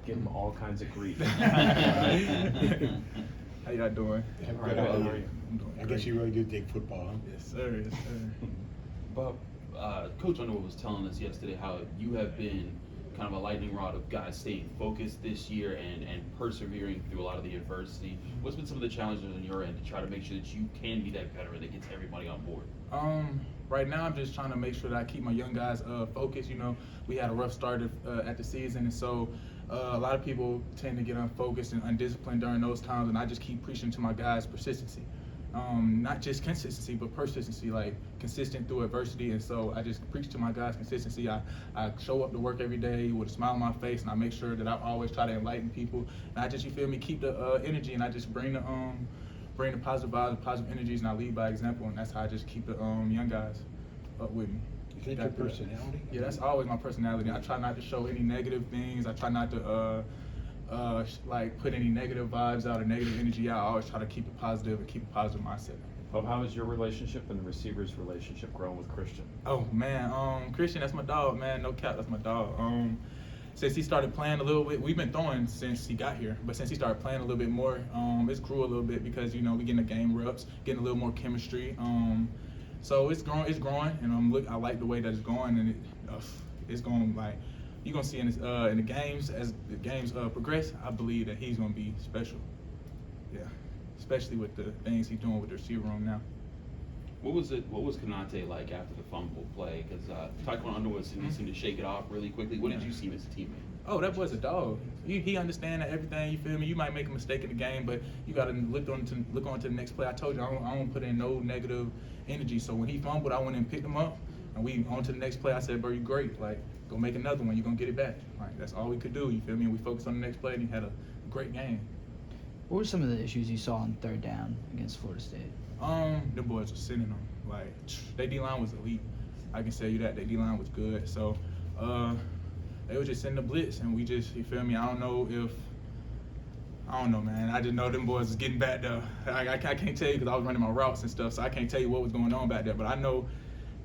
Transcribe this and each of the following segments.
give him all kinds of grief. How y'all doing? All right, how are you? I'm doing I guess you really do dig football, huh? Yes, sir. Yes, sir. Bob, Coach Underwood was telling us yesterday how you have been kind of a lightning rod of guys staying focused this year and persevering through a lot of the adversity. What's been some of the challenges on your end to try to make sure that you can be that veteran that gets everybody on board? Right now I'm just trying to make sure that I keep my young guys focused. You know, we had a rough start at the season, and so a lot of people tend to get unfocused and undisciplined during those times, and I just keep preaching to my guys persistency. Not just consistency, but persistency, like consistent through adversity. And so I just preach to my guys consistency. I show up to work every day with a smile on my face, and I make sure that I always try to enlighten people. And I just, you feel me, keep the energy, and I just bring the positive vibes and positive energies, and I lead by example. And that's how I just keep the young guys up with me. Is that your personality? Yeah, that's always my personality. I try not to show any negative things. I try not to like put any negative vibes out or negative energy out. I always try to keep it positive and keep a positive mindset. Bob, how has your relationship and the receivers' relationship grown with Christian? Oh man, Christian, that's my dog, man. No cap, that's my dog. Since he started playing a little bit, we've been throwing since he got here, but since he started playing a little bit more, it's grew a little bit because, you know, we getting the game reps, getting a little more chemistry. So it's growing, and I like the way that it's going, and it's going like, you're gonna see in the games, as the games progress. I believe that he's gonna be special. Yeah, especially with the things he's doing with the receiver room now. What was Konate like after the fumble play? Because Taekwondo Underwood seemed to shake it off really quickly. What did you see as a teammate? Oh, that boy's a dog. He understands that everything. You feel me? You might make a mistake in the game, but you gotta look on to the next play. I told you I don't put in no negative energy. So when he fumbled, I went and picked him up, and we on to the next play. I said, "Bro, you great. Like, go make another one. You're gonna get it back." Like, that's all we could do. You feel me? And we focused on the next play, and he had a great game. What were some of the issues you saw on third down against Florida State? The boys were sending them. Like, their D-line was elite. I can tell you that. Their D-line was good. So, they were just sending the blitz, and we just, you feel me? I don't know, man. I just know them boys was getting back there. I can't tell you because I was running my routes and stuff, so I can't tell you what was going on back there. But I know,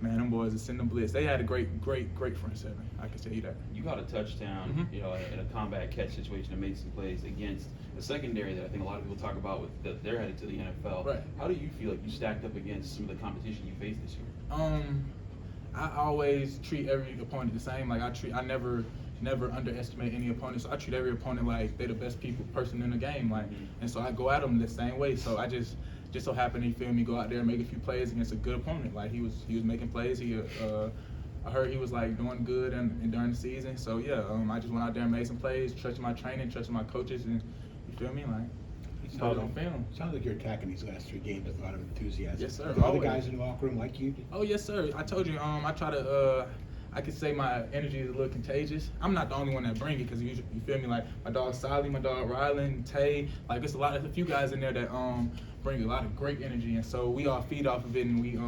man, them boys are sending the blitz. They had a great front seven. I can tell you that. You got a touchdown, you know, in a combat catch situation and made some plays against a secondary that I think a lot of people talk about with they're headed to the NFL. Right. How do you feel like you stacked up against some of the competition you faced this year? I always treat every opponent the same. Like I never underestimate any opponent. So I treat every opponent like they're the best person in the game. Like, and so I go at them the same way. So I just so happened, you feel me, go out there and make a few plays against a good opponent. Like he was making plays. I heard he was like doing good and during the season. So yeah, I just went out there and made some plays, trusting my training, trusting my coaches, and you feel me, like. Sounds like you're attacking these last 3 games with a lot of enthusiasm. Yes, sir. Are the other guys in the locker room like you? Oh, yes, sir. I told you, I try to, I could say my energy is a little contagious. I'm not the only one that bring it, because you feel me, like my dog Sally, my dog Rylan, Tay, like there's a few guys in there that bring a lot of great energy, and so we all feed off of it, and we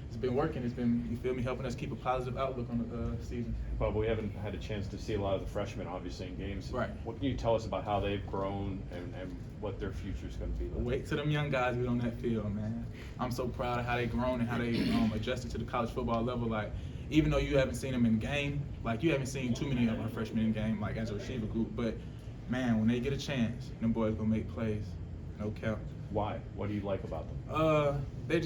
it's been working. It's been, you feel me, helping us keep a positive outlook on the season. Bob, we haven't had a chance to see a lot of the freshmen, obviously, in games. Right. What can you tell us about how they've grown and what their future is going to be like? Wait till them young guys get on that field, man. I'm so proud of how they grown and how they adjusted to the college football level. Like, even though you haven't seen them in game, like you haven't seen too many of our freshmen in game, like as a receiver group. But man, when they get a chance, them boys gonna make plays. No cap. Why? What do you like about them? They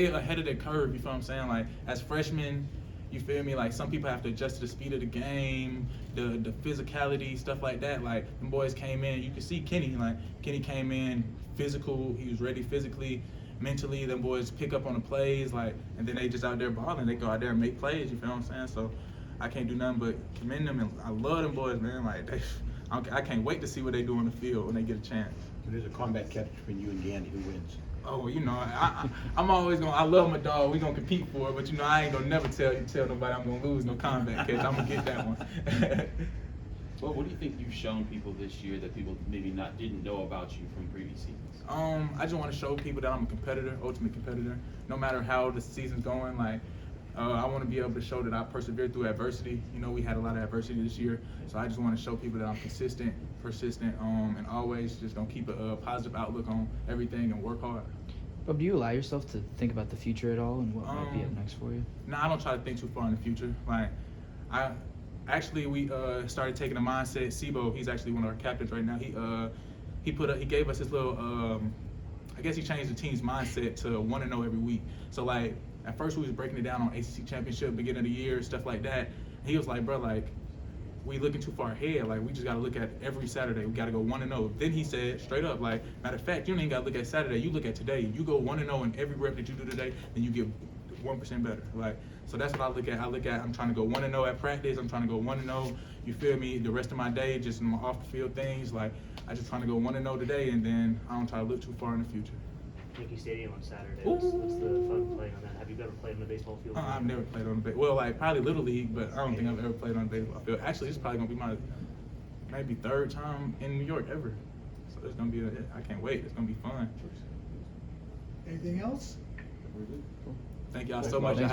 ahead of their curve. You feel what I'm saying? Like as freshmen, you feel me? Like some people have to adjust to the speed of the game, the physicality, stuff like that. Like them boys came in. You can see Kenny. Like Kenny came in physical. He was ready physically, mentally. Them boys pick up on the plays. Like, and then they just out there balling. They go out there and make plays. You feel what I'm saying? So I can't do nothing but commend them. And I love them boys, man. Like I can't wait to see what they do on the field when they get a chance. So there's a combat catch between you and Gandy. Who wins? Oh, you know, I'm always I love my dog. We gonna compete for it, but you know, I ain't gonna never tell nobody I'm gonna lose no combat catch. I'm gonna get that one. Well, what do you think you've shown people this year that people maybe didn't know about you from previous seasons? I just want to show people that I'm a competitor, ultimate competitor. No matter how the season's going, like I want to be able to show that I persevered through adversity. You know, we had a lot of adversity this year, so I just want to show people that I'm consistent, persistent, and always just gonna keep a positive outlook on everything and work hard. But do you allow yourself to think about the future at all and what might be up next for you? No, I don't try to think too far in the future. Like, I Actually, we started taking a mindset. Sibo, he's actually one of our captains right now. He gave us his little. I guess he changed the team's mindset to 1-0 every week. So like at first we was breaking it down on ACC championship, beginning of the year, stuff like that. He was like, bro, like we looking too far ahead. Like we just gotta look at every Saturday. We gotta go 1-0. Then he said straight up, like matter of fact, you don't even gotta look at Saturday. You look at today. You go 1-0 in every rep that you do today, then you get 1% better. Like so that's what I look at. I'm trying to go 1-0 at practice. I'm trying to go 1-0. You feel me? The rest of my day, just in my off the field things. Like I just trying to go 1-0 today, and then I don't try to look too far in the future. Yankee Stadium on Saturday. What's the fun playing on that? Have you ever played on the baseball field? I've never played on the well, like probably Little League, but I don't think I've ever played on a baseball field. Actually, it's probably gonna be my maybe third time in New York ever. So it's gonna be I can't wait. It's gonna be fun. Anything else? Thank y'all so much. I have